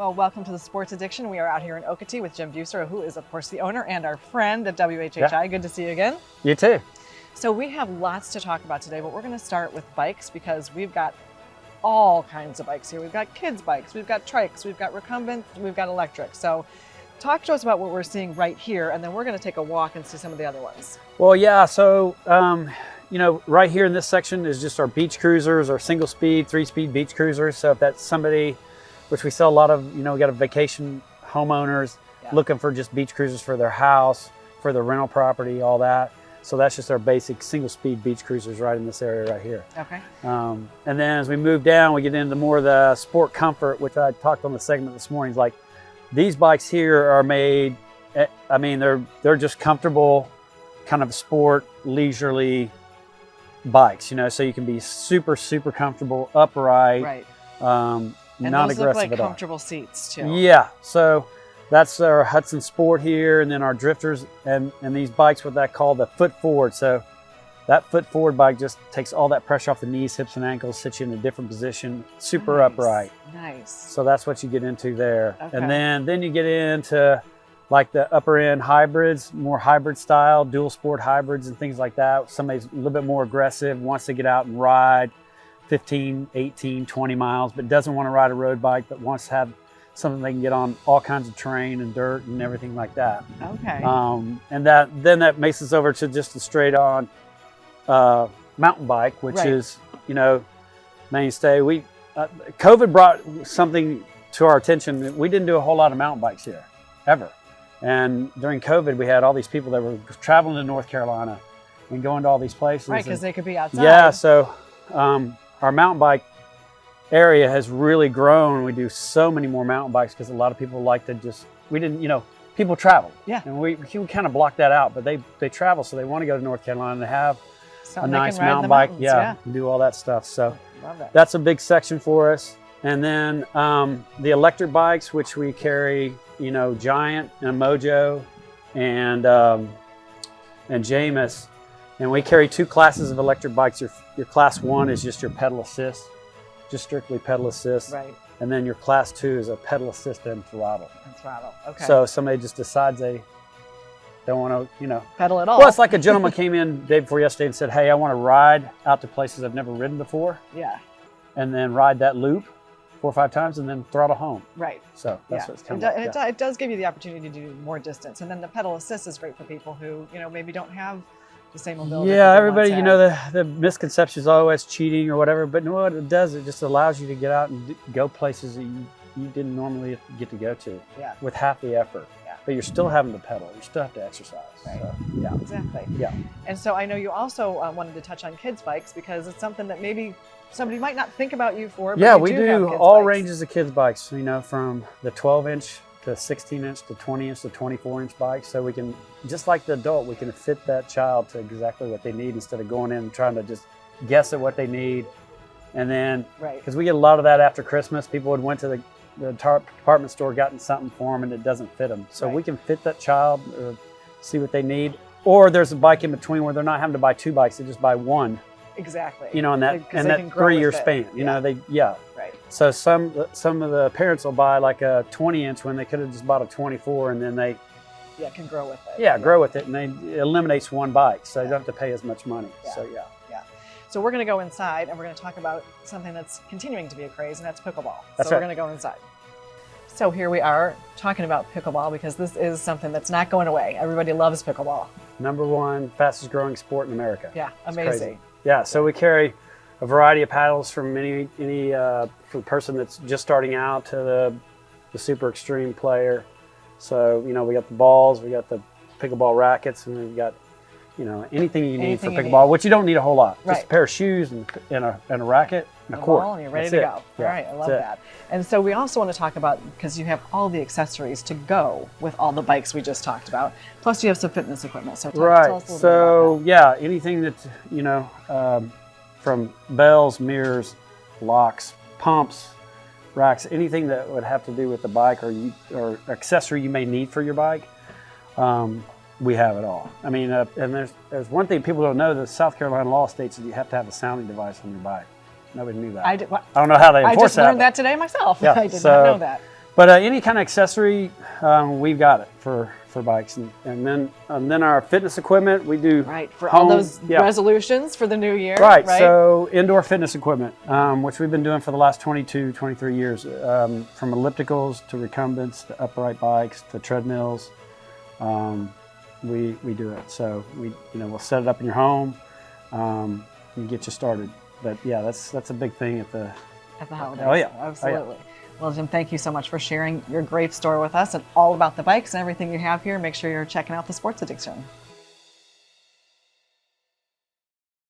Well, welcome to the Sports Addiction. We are out here in Okatee with Jim Beaufort, who is, of course, the owner and our friend at WHHI. Yeah. Good to see you again. You too. So we have lots to talk about today, but we're going to start with bikes because we've got all kinds of bikes here. We've got kids' bikes, we've got trikes, we've got recumbent, we've got electric. So talk to us about what we're seeing right here, and then we're going to take a walk and see some of the other ones. Well, yeah, so, you know, right here in this section is just our beach cruisers, our single speed, 3-speed beach cruisers. So if that's somebody, which we sell a lot of, you know, we got a vacation homeowners looking for just beach cruisers for their house, for their rental property, all that. So that's just our basic single speed beach cruisers right in this area right here. Okay. And then as we move down, we get into more of the sport comfort, which I talked on the segment this morning. Like these bikes here are made, I mean, they're just comfortable, kind of sport, leisurely bikes, you know, so you can be super, super comfortable, upright. Right. And not those aggressive look like comfortable seats too. Yeah, so that's our Hudson Sport here, and then our drifters and these bikes, what that called the foot forward. So that foot forward bike just takes all that pressure off the knees, hips, and ankles, sits you in a different position, super upright. Nice. So that's what you get into there. Okay. And then you get into like the upper end hybrids, more hybrid style, dual sport hybrids and things like that. Somebody's a little bit more aggressive, wants to get out and ride 15, 18, 20 miles, but doesn't want to ride a road bike, but wants to have something they can get on all kinds of terrain and dirt and everything like that. Okay. And then that makes us over to just a straight on mountain bike, which is, you know, mainstay. COVID brought something to our attention. We didn't do a whole lot of mountain bikes here, ever. And during COVID, we had all these people that were traveling to North Carolina and going to all these places. Right, because they could be outside. Yeah, so our mountain bike area has really grown. We do so many more mountain bikes because a lot of people like to just, we didn't, you know, people travel. Yeah. And we kind of blocked that out, but they travel, so they want to go to North Carolina and have a nice mountain bike. Yeah, and do all that stuff. So love that. That's a big section for us. And then the electric bikes, which we carry, you know, Giant and Mojo and Jameis. And we carry two classes of electric bikes. Your class 1 is just your pedal assist, just strictly pedal assist. Right. And then your class 2 is a pedal assist and throttle. And throttle, okay. So somebody just decides they don't want to, you know. Pedal at all. Well, it's like a gentleman came in the day before yesterday and said, hey, I want to ride out to places I've never ridden before. Yeah. And then ride that loop 4 or 5 times and then throttle home. Right. So that's what it's kind of like. It does give you the opportunity to do more distance. And then the pedal assist is great for people who, you know, maybe don't have the same mobility. Yeah, everybody, you know, the misconception is always cheating or whatever, but no, what it does, it just allows you to get out and go places that you didn't normally get to go to with half the effort. Yeah. But you're still having to pedal. You still have to exercise. Right. So, yeah. Exactly. Yeah. And so I know you also wanted to touch on kids' bikes because it's something that maybe somebody might not think about you for. But yeah, you we do have all bikes. ranges of kids' bikes, you know, from the 12-inch to 16-inch to 20-inch to 24-inch bikes. So we can, just like the adult, we can fit that child to exactly what they need instead of going in and trying to just guess at what they need. And then, because we get a lot of that after Christmas, people would went to the department store, gotten something for them, and it doesn't fit them. So we can fit that child, see what they need. Or there's a bike in between where they're not having to buy 2 bikes, they just buy 1. Exactly. You know, in that 3-year span. You know, Right. So some of the parents will buy like a 20-inch when they could have just bought a 24, and then they can grow with it. Yeah, grow with it, and it eliminates 1 bike, so they don't have to pay as much money. So yeah. So we're going to go inside, and we're going to talk about something that's continuing to be a craze, and that's pickleball. That's so we're going to go inside. So here we are talking about pickleball because this is something that's not going away. Everybody loves pickleball. #1 fastest growing sport in America. Yeah, amazing. Yeah, so we carry a variety of paddles from from the person that's just starting out to the super extreme player. So, you know, we got the balls, we got the pickleball rackets, and we've got, you know, anything you need for pickleball, which you don't need a whole lot. Just a pair of shoes and a racket and a court. Ball and you're ready to go. All right, I love that. And so we also want to talk about, because you have all the accessories to go with all the bikes we just talked about, plus you have some fitness equipment. So tell us a little bit about that. Yeah, anything that, you know, from bells, mirrors, locks, pumps, racks, anything that would have to do with the bike or accessory you may need for your bike, we have it all. I mean, and there's one thing people don't know, the South Carolina law states that you have to have a sounding device on your bike. Nobody knew that. I don't know how they enforce that. I just learned that today myself. Yeah, I did not know that. But any kind of accessory, we've got it for bikes, and then our fitness equipment we do. Right, for home, all those resolutions for the new year. Right, so indoor fitness equipment, which we've been doing for the last 22, 23 years, from ellipticals to recumbents to upright bikes to treadmills. We do it. So we'll set it up in your home and get you started. But yeah, that's a big thing at the holidays. Oh yeah, absolutely. Oh, yeah. Well, Jim, thank you so much for sharing your great story with us and all about the bikes and everything you have here. Make sure you're checking out the Sports Addiction.